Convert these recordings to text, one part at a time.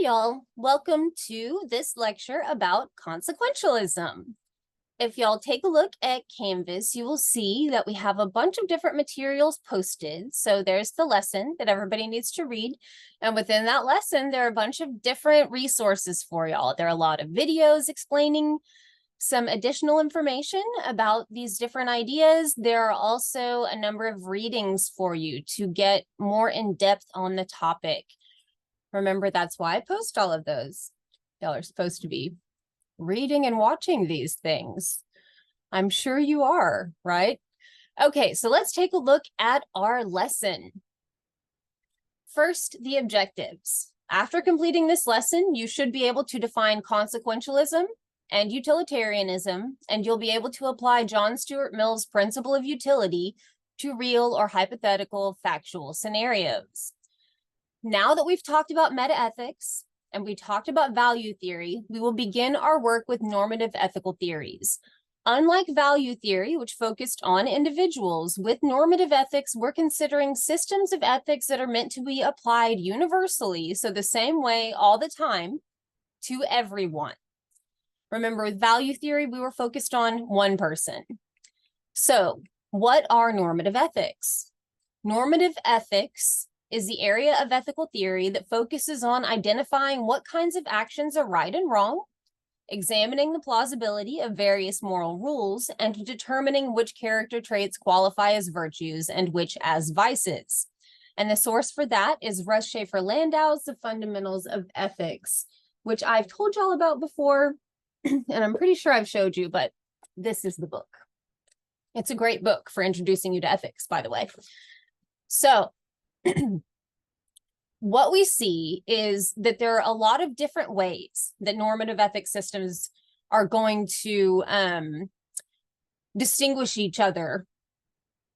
y'all. Welcome to this lecture about consequentialism. If y'all take a look at Canvas, you will see that we have a bunch of different materials posted. So there's the lesson that everybody needs to read. And within that lesson, there are a bunch of different resources for y'all. There are a lot of videos explaining some additional information about these different ideas. There are also a number of readings for you to get more in depth on the topic. Remember, that's why I post all of those. Y'all are supposed to be reading and watching these things. I'm sure you are, right? Okay, so let's take a look at our lesson. First, the objectives. After completing this lesson, you should be able to define consequentialism and utilitarianism, and you'll be able to apply John Stuart Mill's principle of utility to real or hypothetical factual scenarios. Now that we've talked about metaethics and we talked about value theory, we will begin our work with normative ethical theories. Unlike value theory, which focused on individuals, with normative ethics, we're considering systems of ethics that are meant to be applied universally, so the same way all the time, to everyone. Remember, with value theory, we were focused on one person. So, what are normative ethics? Normative ethics is the area of ethical theory that focuses on identifying what kinds of actions are right and wrong, examining the plausibility of various moral rules, and determining which character traits qualify as virtues and which as vices. And the source for that is Russ Schaefer Landau's The Fundamentals of Ethics, which I've told y'all about before, and I'm pretty sure I've showed you, but this is the book. It's a great book for introducing you to ethics, by the way. So, what we see is that there are a lot of different ways that normative ethics systems are going to distinguish each other.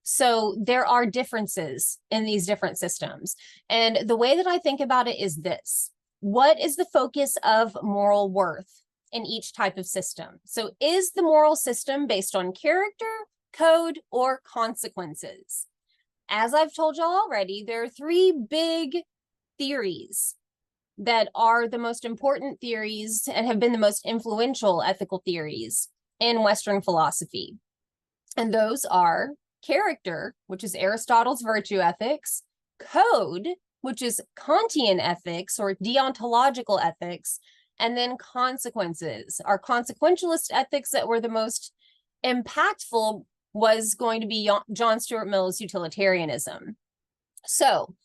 So there are differences in these different systems. And the way that I think about it is this: what is the focus of moral worth in each type of system? So is the moral system based on character, code, or consequences? As I've told y'all already, there are three big theories that are the most important theories and have been the most influential ethical theories in Western philosophy. And those are character, which is Aristotle's virtue ethics, code, which is Kantian ethics or deontological ethics, and then consequences. Our consequentialist ethics that were the most impactful was going to be John Stuart Mill's utilitarianism. So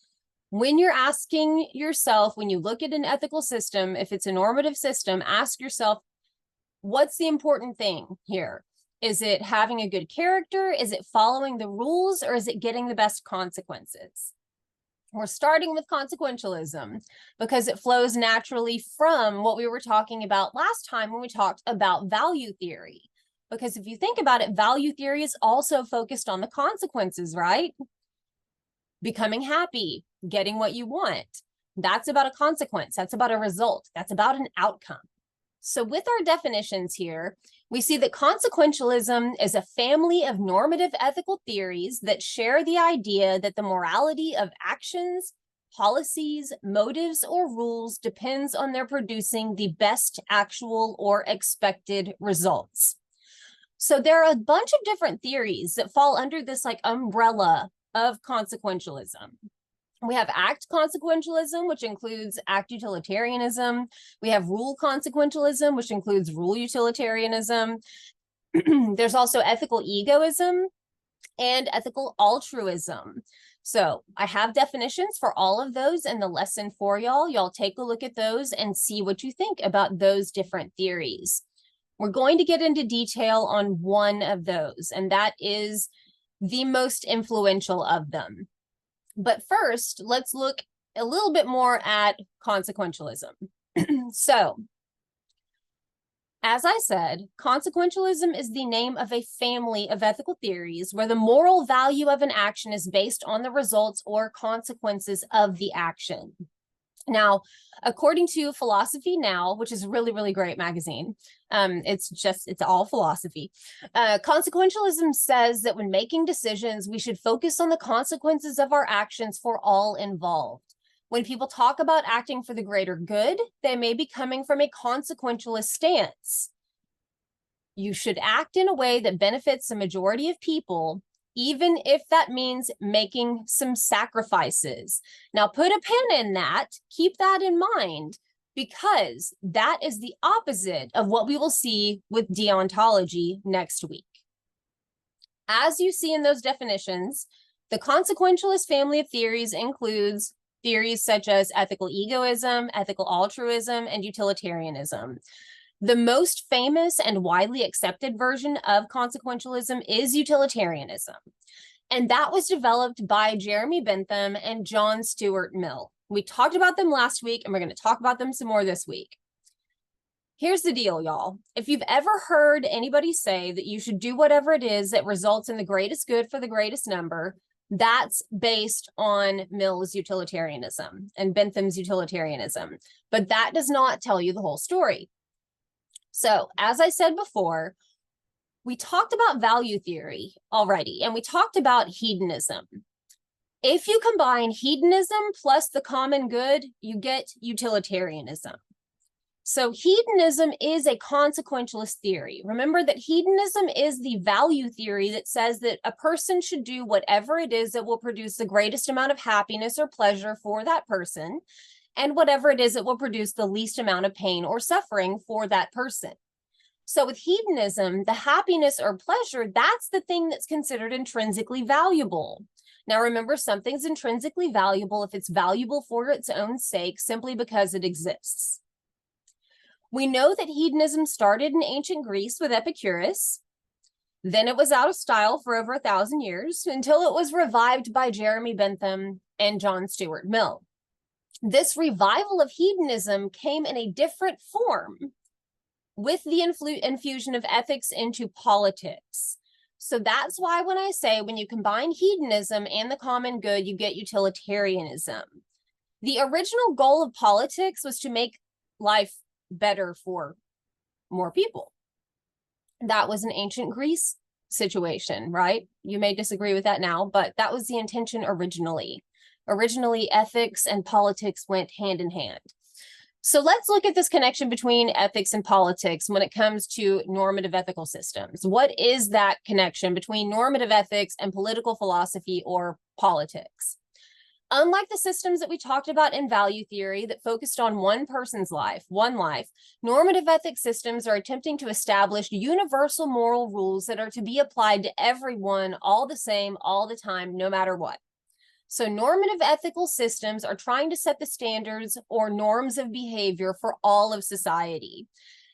when you're asking yourself, when you look at an ethical system, if it's a normative system, ask yourself, what's the important thing here? Is it having a good character? Is it following the rules? Or is it getting the best consequences? We're starting with consequentialism because it flows naturally from what we were talking about last time when we talked about value theory. Because if you think about it, value theory is also focused on the consequences, right? Becoming happy, getting what you want. That's about a consequence. That's about a result. That's about an outcome. So with our definitions here, we see that consequentialism is a family of normative ethical theories that share the idea that the morality of actions, policies, motives, or rules depends on their producing the best actual or expected results. So there are a bunch of different theories that fall under this umbrella of consequentialism. We have act consequentialism, which includes act utilitarianism. We have rule consequentialism, which includes rule utilitarianism. There's also ethical egoism and ethical altruism. So I have definitions for all of those in the lesson for y'all. Y'all take a look at those and see what you think about those different theories. We're going to get into detail on one of those, and that is the most influential of them. But first, let's look a little bit more at consequentialism. So, as I said, consequentialism is the name of a family of ethical theories where the moral value of an action is based on the results or consequences of the action. Now, according to Philosophy Now, which is a really, really great magazine, it's all philosophy. Consequentialism says that when making decisions, we should focus on the consequences of our actions for all involved. When people talk about acting for the greater good, they may be coming from a consequentialist stance. You should act in a way that benefits the majority of people, even if that means making some sacrifices. Now, put a pin in that, keep that in mind, because that is the opposite of what we will see with deontology next week. As you see in those definitions, the consequentialist family of theories includes theories such as ethical egoism, ethical altruism, and utilitarianism. The most famous and widely accepted version of consequentialism is utilitarianism. And that was developed by Jeremy Bentham and John Stuart Mill. We talked about them last week, and we're going to talk about them some more this week. Here's the deal, y'all. If you've ever heard anybody say that you should do whatever it is that results in the greatest good for the greatest number, that's based on Mill's utilitarianism and Bentham's utilitarianism. But that does not tell you the whole story. So, as I said before, we talked about value theory already, and we talked about hedonism. If you combine hedonism plus the common good, you get utilitarianism. So hedonism is a consequentialist theory. Remember that hedonism is the value theory that says that a person should do whatever it is that will produce the greatest amount of happiness or pleasure for that person, and whatever it is that will produce the least amount of pain or suffering for that person. So with hedonism, the happiness or pleasure, that's the thing that's considered intrinsically valuable. Now remember, something's intrinsically valuable if it's valuable for its own sake, simply because it exists. We know that hedonism started in ancient Greece with Epicurus. Then it was out of style for over 1,000 years until it was revived by Jeremy Bentham and John Stuart Mill. This revival of hedonism came in a different form with the infusion of ethics into politics. So that's why when I say when you combine hedonism and the common good, you get utilitarianism. The original goal of politics was to make life better for more people. That was an ancient Greece situation, right? You may disagree with that now, but that was the intention originally. Originally, ethics and politics went hand in hand. So let's look at this connection between ethics and politics when it comes to normative ethical systems. What is that connection between normative ethics and political philosophy or politics? Unlike the systems that we talked about in value theory that focused on one person's life, one life, normative ethics systems are attempting to establish universal moral rules that are to be applied to everyone all the same, all the time, no matter what. So normative ethical systems are trying to set the standards or norms of behavior for all of society.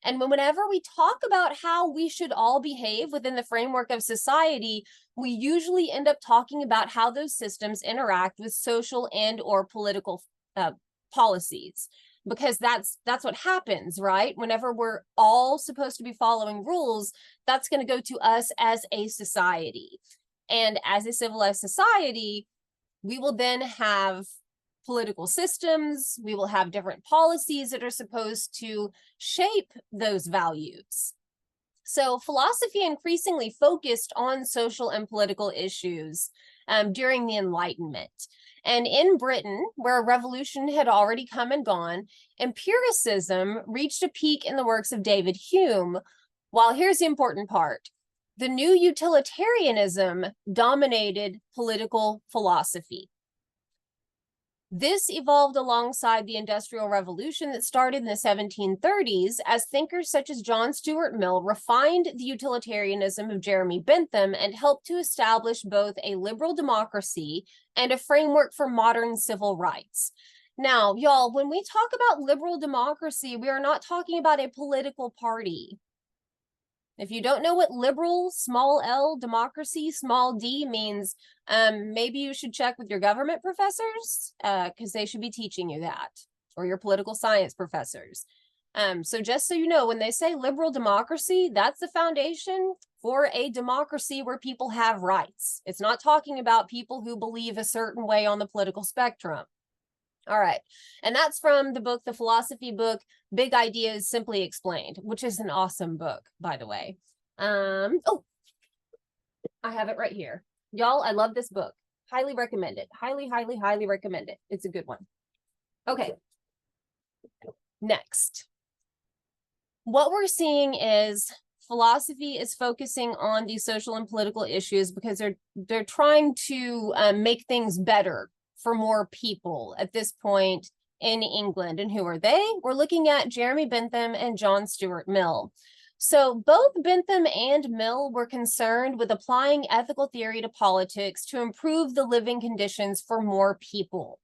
And whenever we talk about how we should all behave within the framework of society, we usually end up talking about how those systems interact with social and or political policies, because that's what happens, right? Whenever we're all supposed to be following rules, that's going to go to us as a society. And as a civilized society, we will then have political systems, we will have different policies that are supposed to shape those values. So philosophy increasingly focused on social and political issues during the Enlightenment. And in Britain, where a revolution had already come and gone, empiricism reached a peak in the works of David Hume, while here's the important part. The new utilitarianism dominated political philosophy. This evolved alongside the Industrial Revolution that started in the 1730s as thinkers such as John Stuart Mill refined the utilitarianism of Jeremy Bentham and helped to establish both a liberal democracy and a framework for modern civil rights. Now, y'all, when we talk about liberal democracy, we are not talking about a political party. If you don't know what liberal, small L, democracy, small d means, maybe you should check with your government professors because they should be teaching you that, or your political science professors. So just so you know, when they say liberal democracy, that's the foundation for a democracy where people have rights. It's not talking about people who believe a certain way on the political spectrum. All right, and that's from the book, the philosophy book, Big Ideas Simply Explained, which is an awesome book, by the way. Oh, I have it right here. Y'all, I love this book. Highly recommend it. Highly, highly, highly recommend it. It's a good one. Okay. Next, what we're seeing is philosophy is focusing on these social and political issues because they're trying to make things better for more people at this point in England. And who are they? We're looking at Jeremy Bentham and John Stuart Mill. So both Bentham and Mill were concerned with applying ethical theory to politics to improve the living conditions for more people.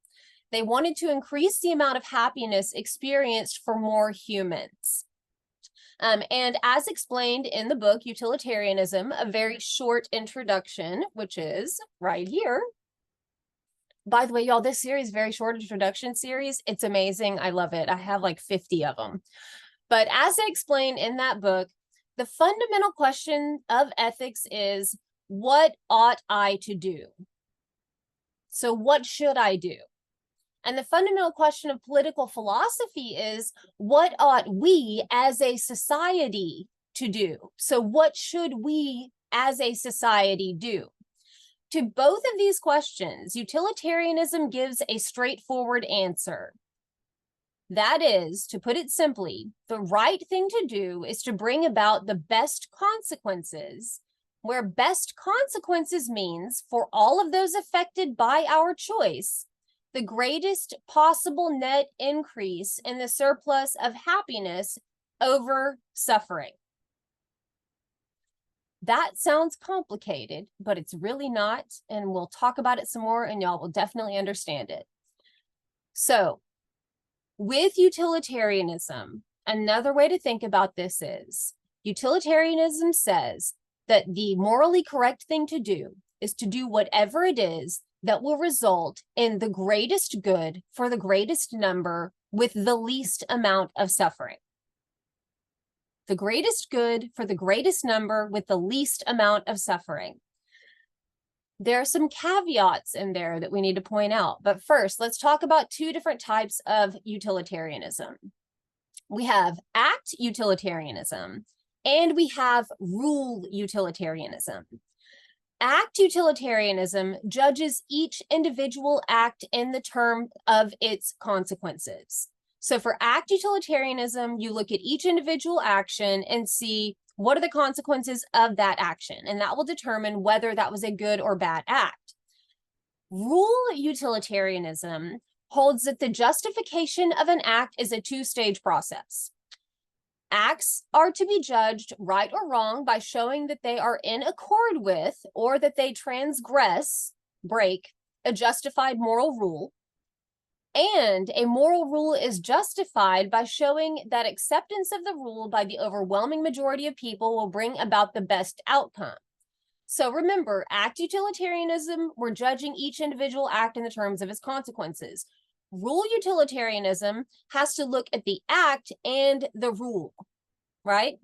They wanted to increase the amount of happiness experienced for more humans. And as explained in the book Utilitarianism, a very short introduction, which is right here. By the way, y'all, this series, very short introduction series, it's amazing. I love it. I have like 50 of them. But as I explain in that book, the fundamental question of ethics is, what ought I to do? So what should I do? And the fundamental question of political philosophy is, what ought we as a society to do? So what should we as a society do? To both of these questions, utilitarianism gives a straightforward answer. That is, to put it simply, the right thing to do is to bring about the best consequences, where best consequences means for all of those affected by our choice, the greatest possible net increase in the surplus of happiness over suffering. That sounds complicated, but it's really not, and we'll talk about it some more, and y'all will definitely understand it. So, with utilitarianism, another way to think about this is, utilitarianism says that the morally correct thing to do is to do whatever it is that will result in the greatest good for the greatest number with the least amount of suffering. The greatest good for the greatest number with the least amount of suffering. There are some caveats in there that we need to point out. But first, let's talk about two different types of utilitarianism. We have act utilitarianism, and we have rule utilitarianism. Act utilitarianism judges each individual act in the term of its consequences. So for act utilitarianism, you look at each individual action and see what are the consequences of that action, and that will determine whether that was a good or bad act. Rule utilitarianism holds that the justification of an act is a two-stage process. Acts are to be judged right or wrong by showing that they are in accord with or that they transgress, break, a justified moral rule. And a moral rule is justified by showing that acceptance of the rule by the overwhelming majority of people will bring about the best outcome. So remember, act utilitarianism, we're judging each individual act in the terms of its consequences. Rule utilitarianism has to look at the act and the rule, right?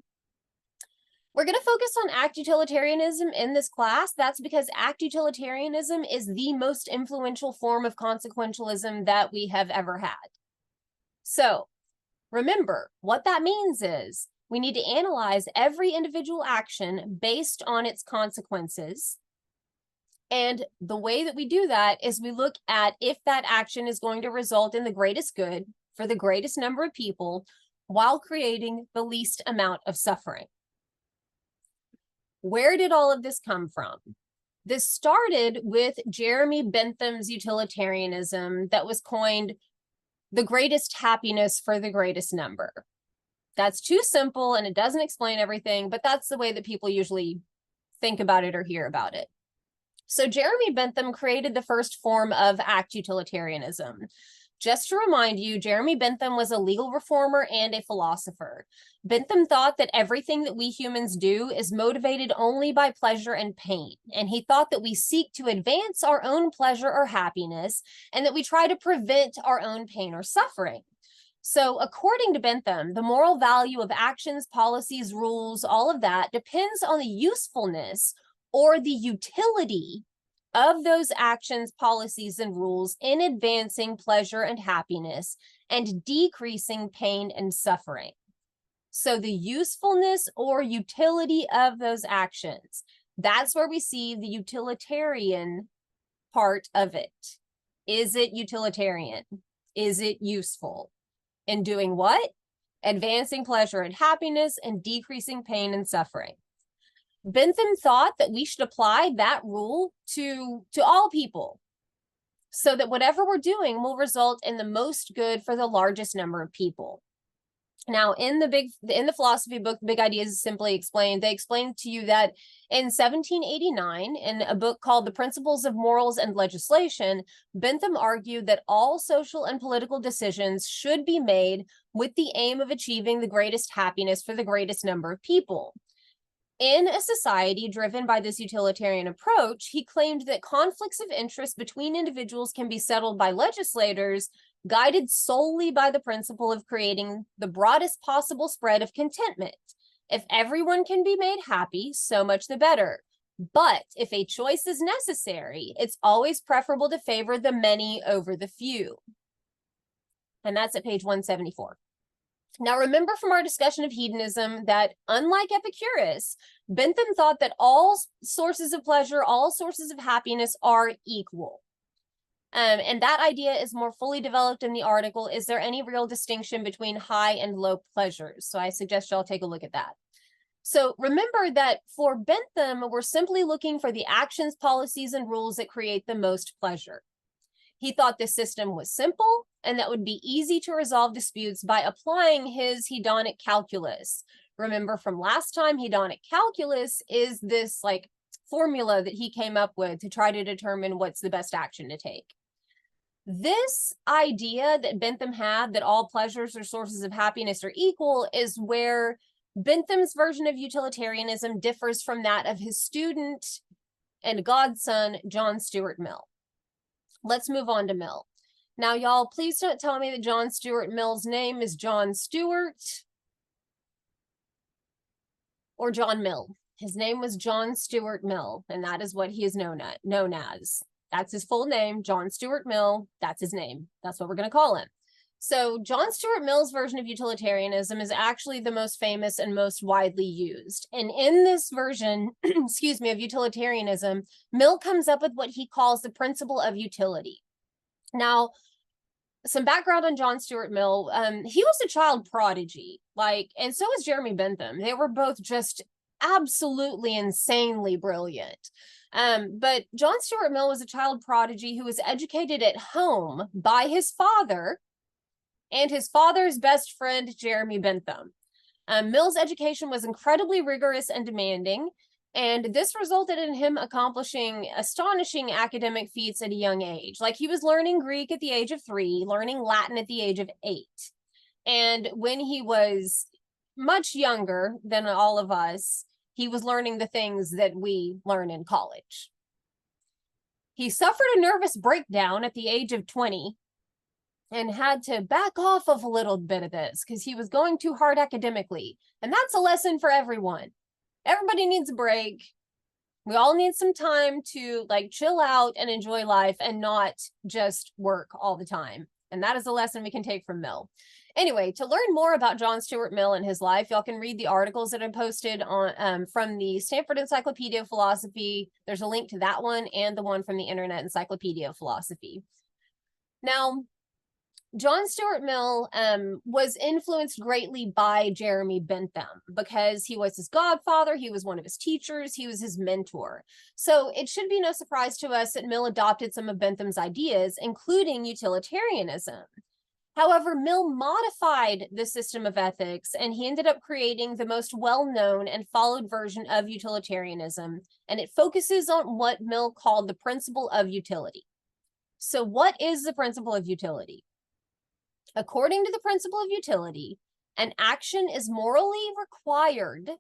We're going to focus on act utilitarianism in this class. That's because act utilitarianism is the most influential form of consequentialism that we have ever had. So remember, what that means is we need to analyze every individual action based on its consequences. And the way that we do that is we look at if that action is going to result in the greatest good for the greatest number of people while creating the least amount of suffering. Where did all of this come from? This started with Jeremy Bentham's utilitarianism that was coined the greatest happiness for the greatest number. That's too simple and it doesn't explain everything, but that's the way that people usually think about it or hear about it. So Jeremy Bentham created the first form of act utilitarianism. Just to remind you, Jeremy Bentham was a legal reformer and a philosopher. Bentham thought that everything that we humans do is motivated only by pleasure and pain. And he thought that we seek to advance our own pleasure or happiness, and that we try to prevent our own pain or suffering. So according to Bentham, the moral value of actions, policies, rules, all of that depends on the usefulness or the utility of those actions, policies, and rules in advancing pleasure and happiness and decreasing pain and suffering. So the usefulness or utility of those actions, that's where we see the utilitarian part of it. Is it utilitarian? Is it useful? In doing what? Advancing pleasure and happiness and decreasing pain and suffering. Bentham thought that we should apply that rule to all people, so that whatever we're doing will result in the most good for the largest number of people. Now, in the philosophy book, Big Ideas is simply explained. They explained to you that in 1789, in a book called The Principles of Morals and Legislation, Bentham argued that all social and political decisions should be made with the aim of achieving the greatest happiness for the greatest number of people. In a society driven by this utilitarian approach, he claimed that conflicts of interest between individuals can be settled by legislators, guided solely by the principle of creating the broadest possible spread of contentment. If everyone can be made happy, so much the better. But if a choice is necessary, it's always preferable to favor the many over the few. And that's at page 174. Now, remember from our discussion of hedonism that, unlike Epicurus, Bentham thought that all sources of pleasure, all sources of happiness are equal. And that idea is more fully developed in the article, Is There Any Real Distinction Between High and Low Pleasures? So I suggest y'all take a look at that. So remember that for Bentham, we're simply looking for the actions, policies, and rules that create the most pleasure. He thought this system was simple and that would be easy to resolve disputes by applying his hedonic calculus. Remember from last time, hedonic calculus is this formula that he came up with to try to determine what's the best action to take. This idea that Bentham had, that all pleasures or sources of happiness are equal, is where Bentham's version of utilitarianism differs from that of his student and godson, John Stuart Mill. Let's move on to Mill. Now, y'all, please don't tell me that John Stuart Mill's name is John Stuart or John Mill. His name was John Stuart Mill, and that is what he is known as. That's his full name, John Stuart Mill. That's his name. That's what we're going to call him. So John Stuart Mill's version of utilitarianism is actually the most famous and most widely used. And in this version, excuse me, of utilitarianism, Mill comes up with what he calls the principle of utility. Now, some background on John Stuart Mill. He was a child prodigy, and so was Jeremy Bentham. They were both just absolutely insanely brilliant. But John Stuart Mill was a child prodigy who was educated at home by his father and his father's best friend, Jeremy Bentham. Mill's education was incredibly rigorous and demanding, and this resulted in him accomplishing astonishing academic feats at a young age. He was learning Greek at the age of 3, learning Latin at the age of 8. And when he was much younger than all of us, he was learning the things that we learn in college. He suffered a nervous breakdown at the age of 20 and had to back off of a little bit of this because he was going too hard academically. And that's a lesson for everyone. Everybody needs a break. We all need some time to chill out and enjoy life and not just work all the time. And that is a lesson we can take from Mill. Anyway, to learn more about John Stuart Mill and his life, y'all can read the articles that I posted on from the Stanford Encyclopedia of Philosophy. There's a link to that one and the one from the Internet Encyclopedia of Philosophy. Now, John Stuart Mill was influenced greatly by Jeremy Bentham because he was his godfather, he was one of his teachers, he was his mentor. So it should be no surprise to us that Mill adopted some of Bentham's ideas, including utilitarianism. However, Mill modified the system of ethics, and he ended up creating the most well-known and followed version of utilitarianism, and it focuses on what Mill called the principle of utility. So what is the principle of utility? According to the principle of utility, an action is morally required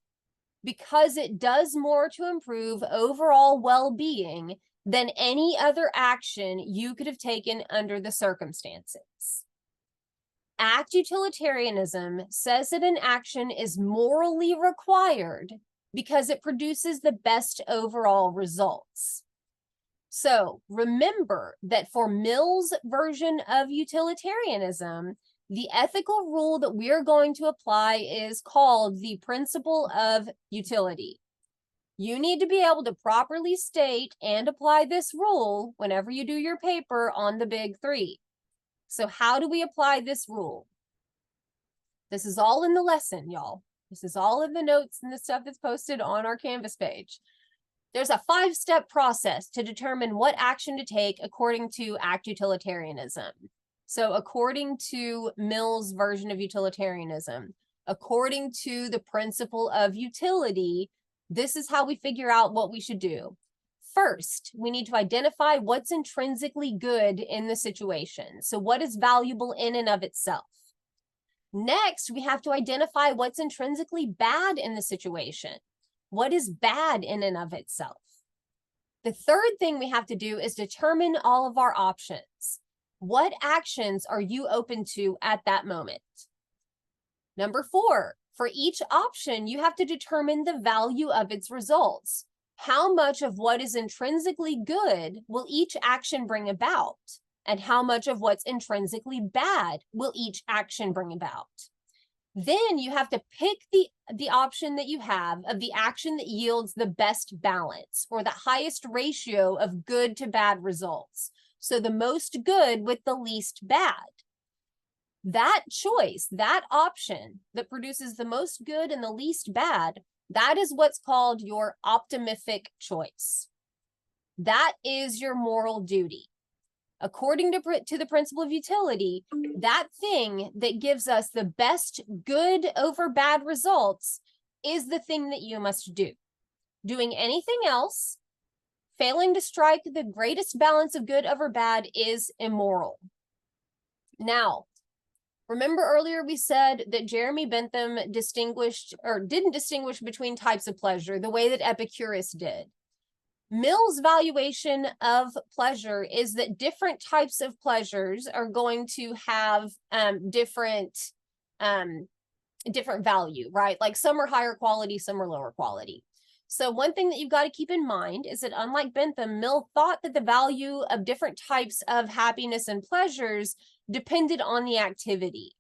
because it does more to improve overall well-being than any other action you could have taken under the circumstances. Act utilitarianism says that an action is morally required because it produces the best overall results. So remember that for Mill's version of utilitarianism, the ethical rule that we're going to apply is called the principle of utility. You need to be able to properly state and apply this rule whenever you do your paper on the big 3. So how do we apply this rule? This is all in the lesson, y'all. This is all in the notes and the stuff that's posted on our Canvas page. There's a 5-step process to determine what action to take according to ACT utilitarianism. So according to Mill's version of utilitarianism, according to the principle of utility, this is how we figure out what we should do. First, we need to identify what's intrinsically good in the situation. So what is valuable in and of itself? Next, we have to identify what's intrinsically bad in the situation. What is bad in and of itself? The third thing we have to do is determine all of our options. What actions are you open to at that moment? Number 4, for each option, you have to determine the value of its results. How much of what is intrinsically good will each action bring about? And how much of what's intrinsically bad will each action bring about? Then you have to pick the option that you have of the action that yields the best balance or the highest ratio of good to bad results. So the most good with the least bad. That choice, that option that produces the most good and the least bad, that is what's called your optimific choice. That is your moral duty. According to the principle of utility, that thing that gives us the best good over bad results is the thing that you must do. Doing anything else, failing to strike the greatest balance of good over bad, is immoral. Now, remember earlier we said that Jeremy Bentham didn't distinguish between types of pleasure the way that Epicurus did. Mill's valuation of pleasure is that different types of pleasures are going to have different value, right? Like some are higher quality, some are lower quality. So one thing that you've got to keep in mind is that unlike Bentham, Mill thought that the value of different types of happiness and pleasures depended on the activity.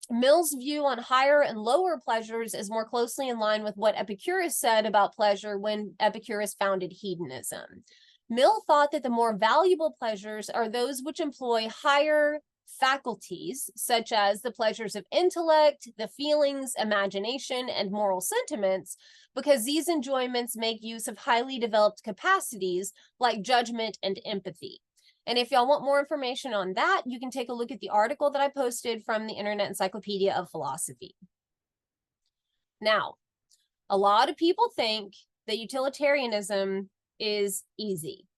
Mill's view on higher and lower pleasures is more closely in line with what Epicurus said about pleasure when Epicurus founded hedonism. Mill thought that the more valuable pleasures are those which employ higher faculties, such as the pleasures of intellect, the feelings, imagination, and moral sentiments, because these enjoyments make use of highly developed capacities like judgment and empathy. And if y'all want more information on that, you can take a look at the article that I posted from the Internet Encyclopedia of Philosophy. Now, a lot of people think that utilitarianism is easy.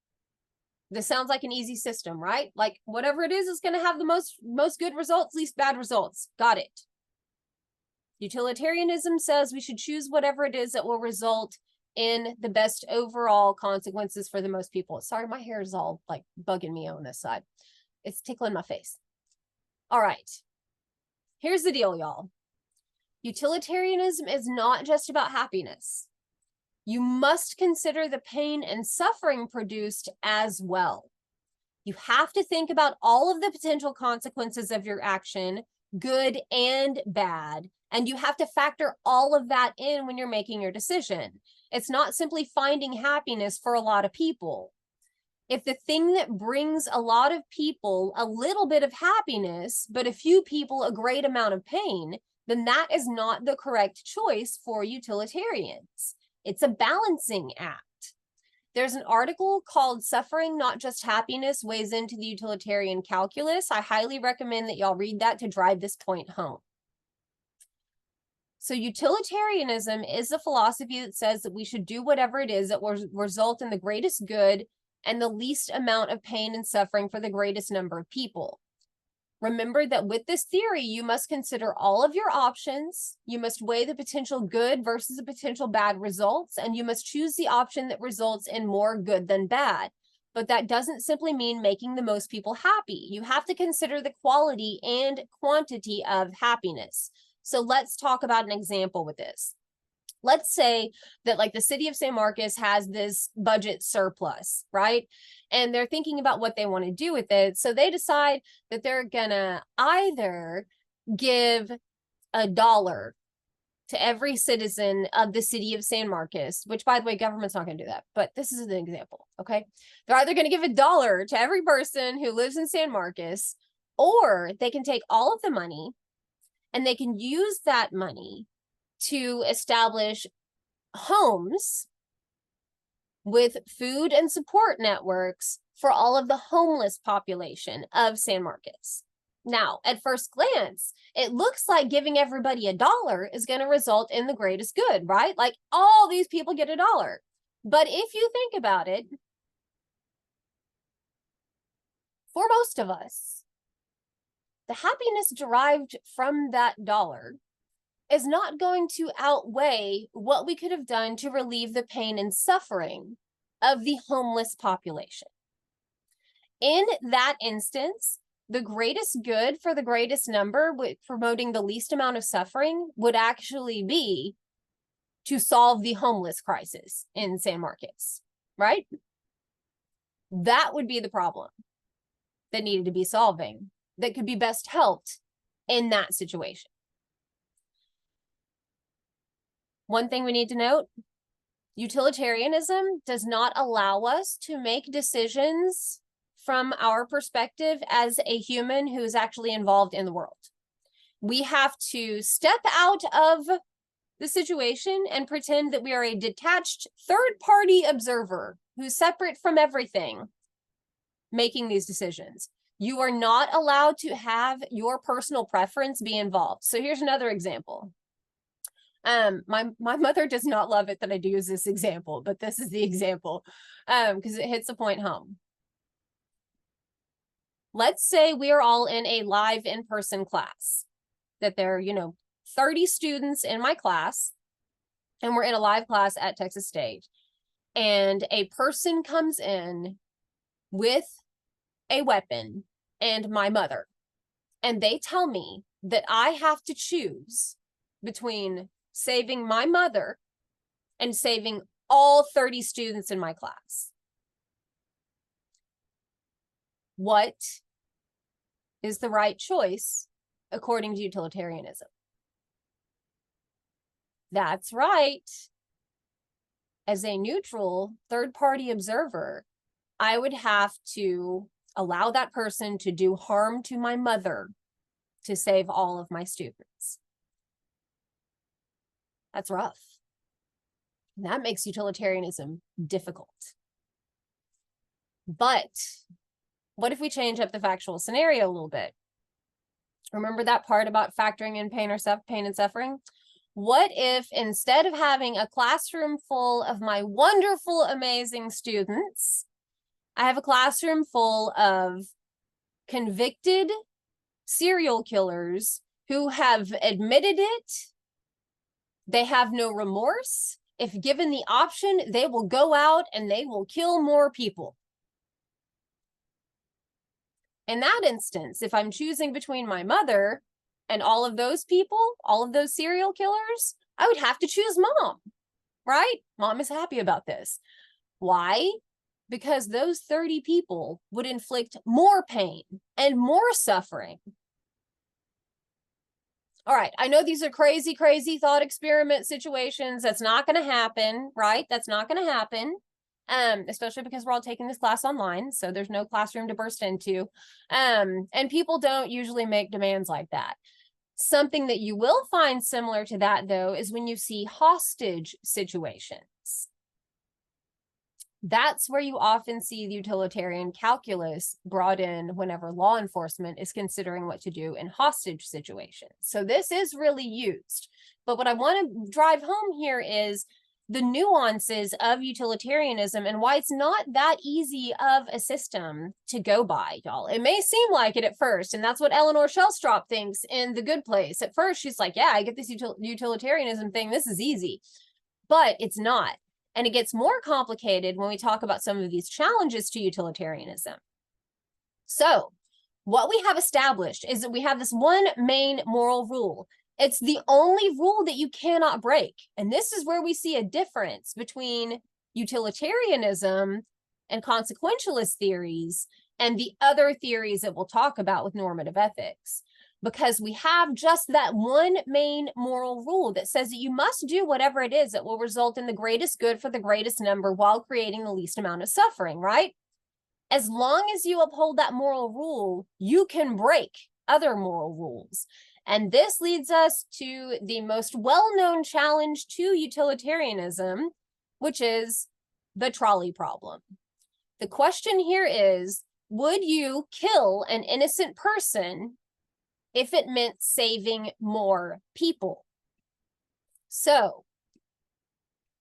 This sounds like an easy system, right? Like whatever it is going to have the most good results, least bad results. Got it. Utilitarianism says we should choose whatever it is that will result in the best overall consequences for the most people. Sorry, my hair is all like bugging me on this side. It's tickling my face. All right. Here's the deal, y'all. Utilitarianism is not just about happiness. You must consider the pain and suffering produced as well. You have to think about all of the potential consequences of your action, good and bad, and you have to factor all of that in when you're making your decision. It's not simply finding happiness for a lot of people. If the thing that brings a lot of people a little bit of happiness, but a few people a great amount of pain, then that is not the correct choice for utilitarians. It's a balancing act. There's an article called Suffering, Not Just Happiness, Weighs into the Utilitarian Calculus. I highly recommend that y'all read that to drive this point home. So utilitarianism is a philosophy that says that we should do whatever it is that will result in the greatest good and the least amount of pain and suffering for the greatest number of people. Remember that with this theory, you must consider all of your options, you must weigh the potential good versus the potential bad results, and you must choose the option that results in more good than bad. But that doesn't simply mean making the most people happy. You have to consider the quality and quantity of happiness. So let's talk about an example with this. Let's say that like the city of San Marcos has this budget surplus, right? And they're thinking about what they want to do with it. So they decide that they're gonna either give $1 to every citizen of the city of San Marcos, which by the way, government's not gonna do that, but this is an example, okay? They're either gonna give $1 to every person who lives in San Marcos, Or they can take all of the money and they can use that money to establish homes with food and support networks for all of the homeless population of San Marcos. Now, at first glance, it looks like giving everybody $1 is going to result in the greatest good, right? Like all these people get $1. But if you think about it, for most of us, the happiness derived from that dollar is not going to outweigh what we could have done to relieve the pain and suffering of the homeless population. In that instance, the greatest good for the greatest number with promoting the least amount of suffering would actually be to solve the homeless crisis in San Marcos, right? That would be the problem that needed to be solving, that could be best helped in that situation. One thing we need to note, utilitarianism does not allow us to make decisions from our perspective as a human who is actually involved in the world. We have to step out of the situation and pretend that we are a detached third-party observer who's separate from everything making these decisions. You are not allowed to have your personal preference be involved. So here's another example. My mother does not love it that I do use this example, but this is the example because it hits a point home. Let's say we are all in a live in-person class, that there are, 30 students in my class, and we're in a live class at Texas State, and a person comes in with a weapon and my mother, and they tell me that I have to choose between saving my mother and saving all 30 students in my class. What is the right choice according to utilitarianism? That's right. As a neutral third-party observer, I would have to allow that person to do harm to my mother to save all of my students. That's rough. That makes utilitarianism difficult. But what if we change up the factual scenario a little bit? Remember that part about factoring in pain and suffering? What if instead of having a classroom full of my wonderful, amazing students, I have a classroom full of convicted serial killers who have admitted it? They have no remorse. If given the option, they will go out and they will kill more people. In that instance, if I'm choosing between my mother and all of those people, all of those serial killers, I would have to choose mom, right? Mom is happy about this. Why? Because those 30 people would inflict more pain and more suffering. All right, I know these are crazy, crazy thought experiment situations. That's not going to happen, right? That's not going to happen. Especially because we're all taking this class online, so there's no classroom to burst into. And people don't usually make demands like that. Something that you will find similar to that, though, is when you see hostage situations. That's where you often see the utilitarian calculus brought in whenever law enforcement is considering what to do in hostage situations. So this is really used. But what I want to drive home here is the nuances of utilitarianism and why it's not that easy of a system to go by, y'all. It may seem like it at first, and that's what Eleanor Shellstrop thinks in The Good Place. At first, she's like, yeah, I get this utilitarianism thing. This is easy. But it's not. And it gets more complicated when we talk about some of these challenges to utilitarianism. So what we have established is that we have this one main moral rule. It's the only rule that you cannot break. And this is where we see a difference between utilitarianism and consequentialist theories and the other theories that we'll talk about with normative ethics. Because we have just that one main moral rule that says that you must do whatever it is that will result in the greatest good for the greatest number while creating the least amount of suffering, right? As long as you uphold that moral rule, you can break other moral rules. And this leads us to the most well-known challenge to utilitarianism, which is the trolley problem. The question here is, would you kill an innocent person if it meant saving more people? So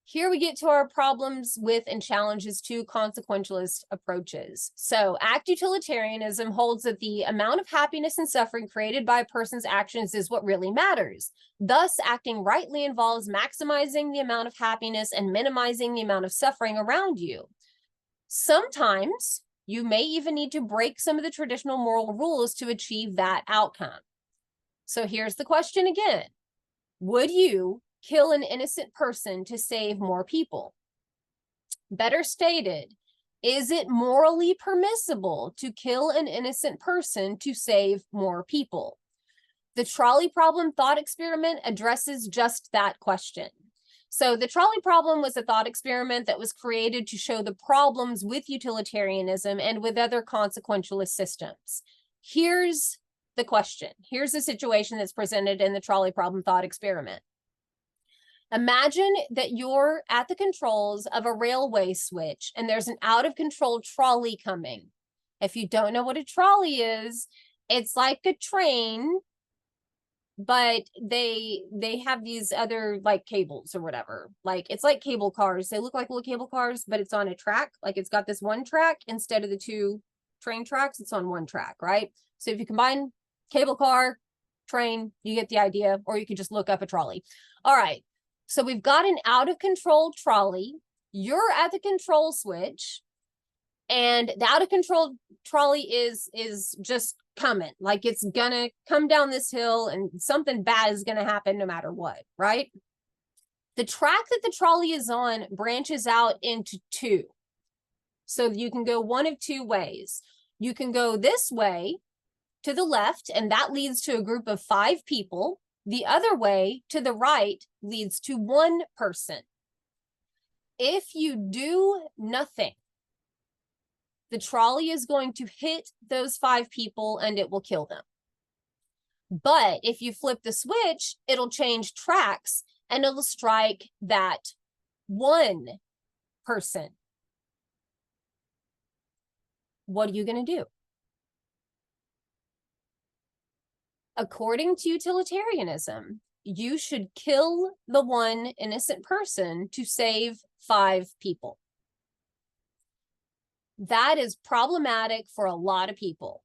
here we get to our problems with and challenges to consequentialist approaches. So act utilitarianism holds that the amount of happiness and suffering created by a person's actions is what really matters. Thus, acting rightly involves maximizing the amount of happiness and minimizing the amount of suffering around you. Sometimes you may even need to break some of the traditional moral rules to achieve that outcome. So here's the question again. Would you kill an innocent person to save more people? Better stated, is it morally permissible to kill an innocent person to save more people? The trolley problem thought experiment addresses just that question. So the trolley problem was a thought experiment that was created to show the problems with utilitarianism and with other consequentialist systems. Here's the question. Here's the situation that's presented in the trolley problem thought experiment. Imagine that you're at the controls of a railway switch and there's an out-of-control trolley coming. If you don't know what a trolley is, it's like a train, but they have these other like cables or whatever. Like it's like cable cars. They look like little cable cars, but it's on a track. Like it's got this one track instead of the two train tracks. It's on one track, right? So if you combine cable car, train, you get the idea, or you could just look up a trolley. All right. So we've got an out-of-control trolley. You're at the control switch, and the out-of-control trolley is just coming. Like it's gonna come down this hill and something bad is gonna happen no matter what, right? The track that the trolley is on branches out into two. So you can go one of two ways. You can go this way to the left, and that leads to a group of 5 people. The other way to the right leads to 1 person. If you do nothing, the trolley is going to hit those 5 people and it will kill them. But if you flip the switch, it'll change tracks and it'll strike that 1 person. What are you going to do? According to utilitarianism, you should kill the 1 innocent person to save 5 people. That is problematic for a lot of people.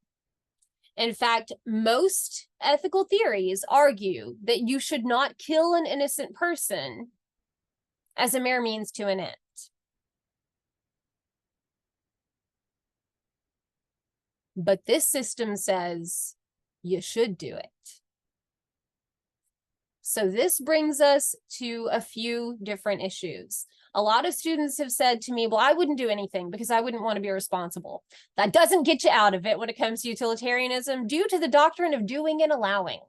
In fact, most ethical theories argue that you should not kill an innocent person as a mere means to an end. But this system says you should do it. So this brings us to a few different issues. A lot of students have said to me, well, I wouldn't do anything because I wouldn't want to be responsible. That doesn't get you out of it when it comes to utilitarianism due to the doctrine of doing and allowing.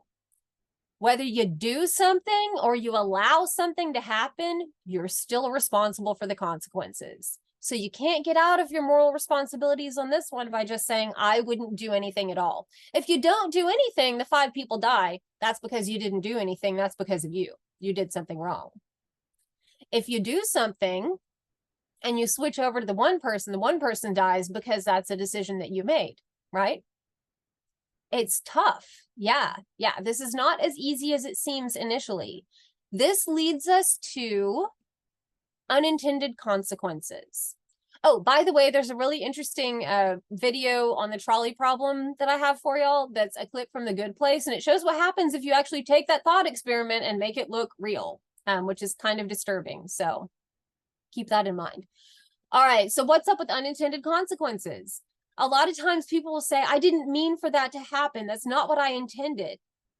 Whether you do something or you allow something to happen, you're still responsible for the consequences. So you can't get out of your moral responsibilities on this one by just saying, I wouldn't do anything at all. If you don't do anything, the 5 people die. That's because you didn't do anything. That's because of you. You did something wrong. If you do something and you switch over to the 1 person, the 1 person dies because that's a decision that you made, right? It's tough. Yeah. This is not as easy as it seems initially. This leads us to unintended consequences. Oh, by the way, there's a really interesting video on the trolley problem that I have for y'all. That's a clip from The Good Place, and it shows what happens if you actually take that thought experiment and make it look real, which is kind of disturbing. So keep that in mind. All right, so what's up with unintended consequences? A lot of times people will say, I didn't mean for that to happen. That's not what I intended.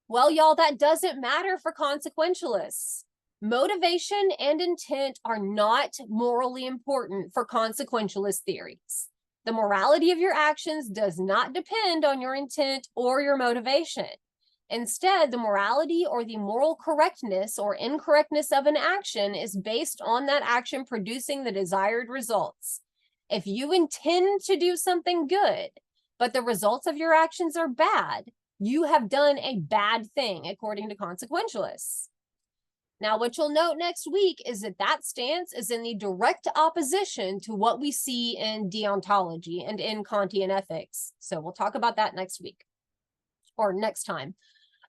Well, y'all, that doesn't matter for consequentialists. Motivation and intent are not morally important for consequentialist theories. The morality of your actions does not depend on your intent or your motivation. Instead, the morality or the moral correctness or incorrectness of an action is based on that action producing the desired results. If you intend to do something good, but the results of your actions are bad, you have done a bad thing, according to consequentialists. Now, what you'll note next week is that that stance is in the direct opposition to what we see in deontology and in Kantian ethics. So we'll talk about that next week or next time.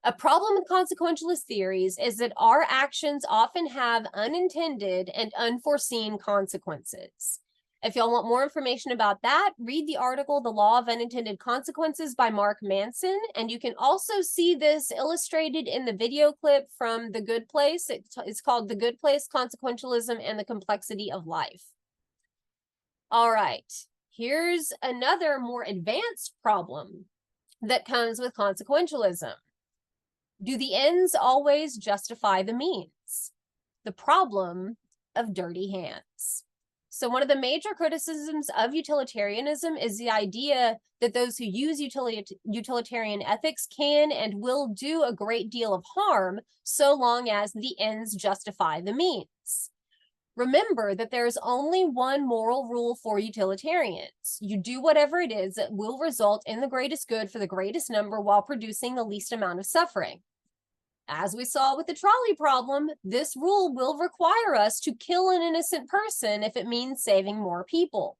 A problem with consequentialist theories is that our actions often have unintended and unforeseen consequences. If y'all want more information about that, read the article, The Law of Unintended Consequences by Mark Manson. And you can also see this illustrated in the video clip from The Good Place. It's called The Good Place, Consequentialism and the Complexity of Life. All right, here's another more advanced problem that comes with consequentialism. Do the ends always justify the means? The problem of dirty hands. So one of the major criticisms of utilitarianism is the idea that those who use utilitarian ethics can and will do a great deal of harm so long as the ends justify the means. Remember that there is only one moral rule for utilitarians. You do whatever it is that will result in the greatest good for the greatest number while producing the least amount of suffering. As we saw with the trolley problem, this rule will require us to kill an innocent person if it means saving more people.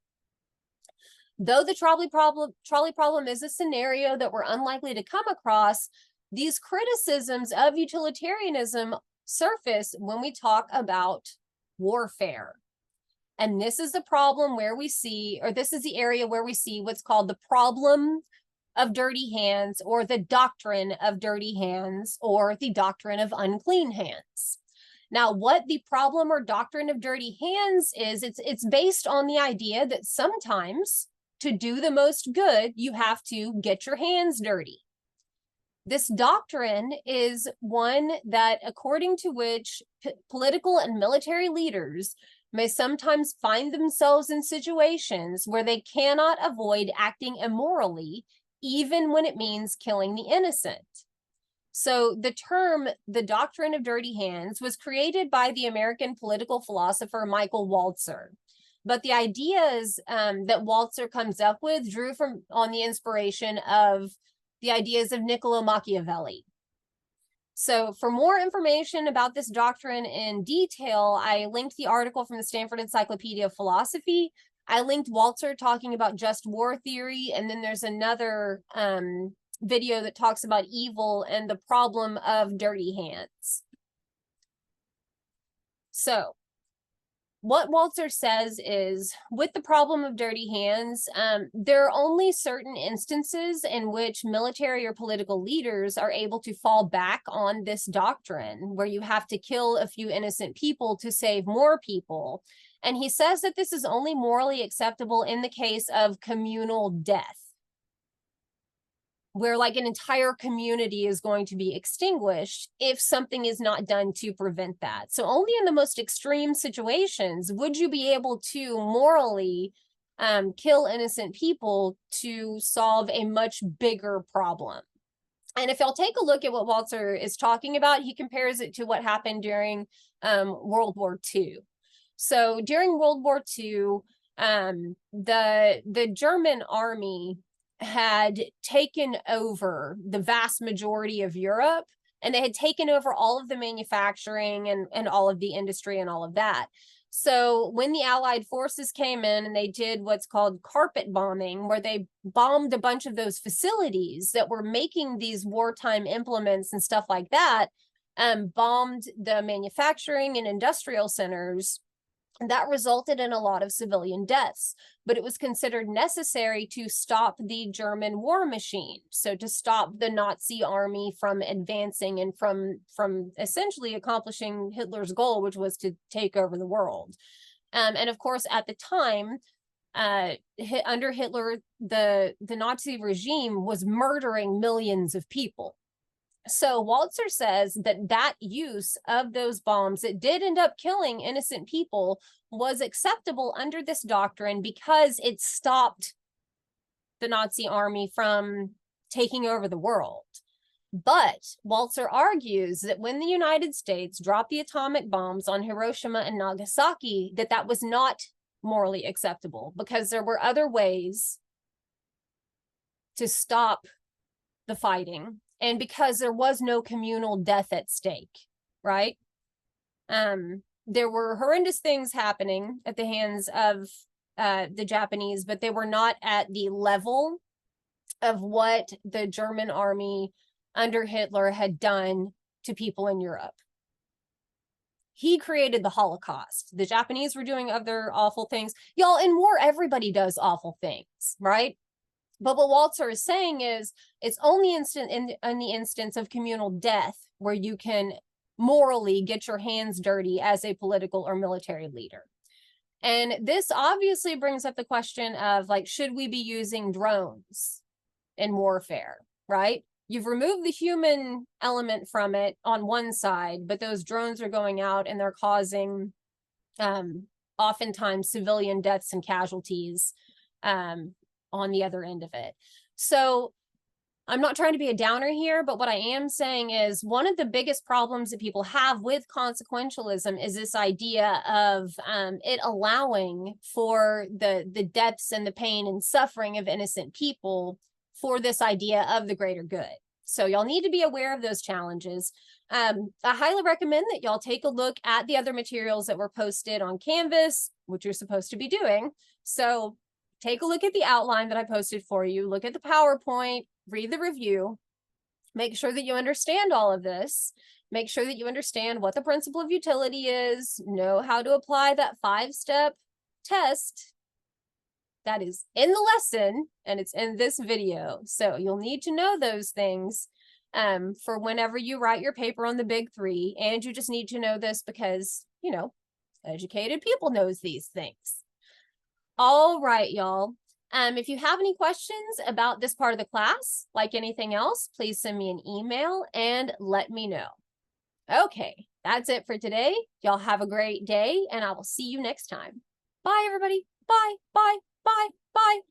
Though the trolley problem is a scenario that we're unlikely to come across, these criticisms of utilitarianism surface when we talk about warfare. And this is the problem where we see, or this is the area where we see what's called the problem of dirty hands, or the doctrine of dirty hands, or the doctrine of unclean hands. Now, what the problem or doctrine of dirty hands is, it's based on the idea that sometimes to do the most good, you have to get your hands dirty. This doctrine is one that, according to which political and military leaders may sometimes find themselves in situations where they cannot avoid acting immorally, even when it means killing the innocent. So the term, the doctrine of dirty hands, was created by the American political philosopher Michael Walzer. But the ideas that Walzer comes up with drew on the inspiration of the ideas of Niccolo Machiavelli. So for more information about this doctrine in detail, I linked the article from the Stanford Encyclopedia of Philosophy. I linked Walzer talking about just war theory, and then there's another video that talks about evil and the problem of dirty hands. So what Walzer says is, with the problem of dirty hands, there are only certain instances in which military or political leaders are able to fall back on this doctrine, where you have to kill a few innocent people to save more people. And he says that this is only morally acceptable in the case of communal death, where like an entire community is going to be extinguished if something is not done to prevent that. So only in the most extreme situations would you be able to morally kill innocent people to solve a much bigger problem. And if y'all take a look at what Walzer is talking about, he compares it to what happened during World War II. So during World War II, the German army had taken over the vast majority of Europe, and they had taken over all of the manufacturing and all of the industry and all of that. So when the Allied forces came in and they did what's called carpet bombing, where they bombed a bunch of those facilities that were making these wartime implements and stuff like that, bombed the manufacturing and industrial centers, that resulted in a lot of civilian deaths. But it was considered necessary to stop the German war machine, so to stop the Nazi army from advancing and from essentially accomplishing Hitler's goal, which was to take over the world. And of course, at the time, under Hitler, the Nazi regime was murdering millions of people. So Walzer says that that use of those bombs that did end up killing innocent people was acceptable under this doctrine because it stopped the Nazi army from taking over the world. But Walzer argues that when the United States dropped the atomic bombs on Hiroshima and Nagasaki, that was not morally acceptable because there were other ways to stop the fighting and because there was no communal death at stake, right? There were horrendous things happening at the hands of the Japanese, but they were not at the level of what the German army under Hitler had done to people in Europe. He created the Holocaust. The Japanese were doing other awful things. Y'all, in war, everybody does awful things, right? But what Walzer is saying is it's only in the instance of communal death where you can morally get your hands dirty as a political or military leader. And this obviously brings up the question of, like, should we be using drones in warfare, right? You've removed the human element from it on one side, but those drones are going out and they're causing oftentimes civilian deaths and casualties on the other end of it. So I'm not trying to be a downer here, but what I am saying is one of the biggest problems that people have with consequentialism is this idea of it allowing for the deaths and the pain and suffering of innocent people for this idea of the greater good. So y'all need to be aware of those challenges. I highly recommend that y'all take a look at the other materials that were posted on Canvas, which you're supposed to be doing. So take a look at the outline that I posted for you, look at the PowerPoint, read the review, make sure that you understand all of this, make sure that you understand what the principle of utility is, know how to apply that 5-step test that is in the lesson, and it's in this video. So you'll need to know those things for whenever you write your paper on the big 3, and you just need to know this because, you know, educated people knows these things. All right, y'all. If you have any questions about this part of the class, like anything else, please send me an email and let me know. Okay, that's it for today. Y'all have a great day, and I will see you next time. Bye, everybody. Bye, bye, bye, bye.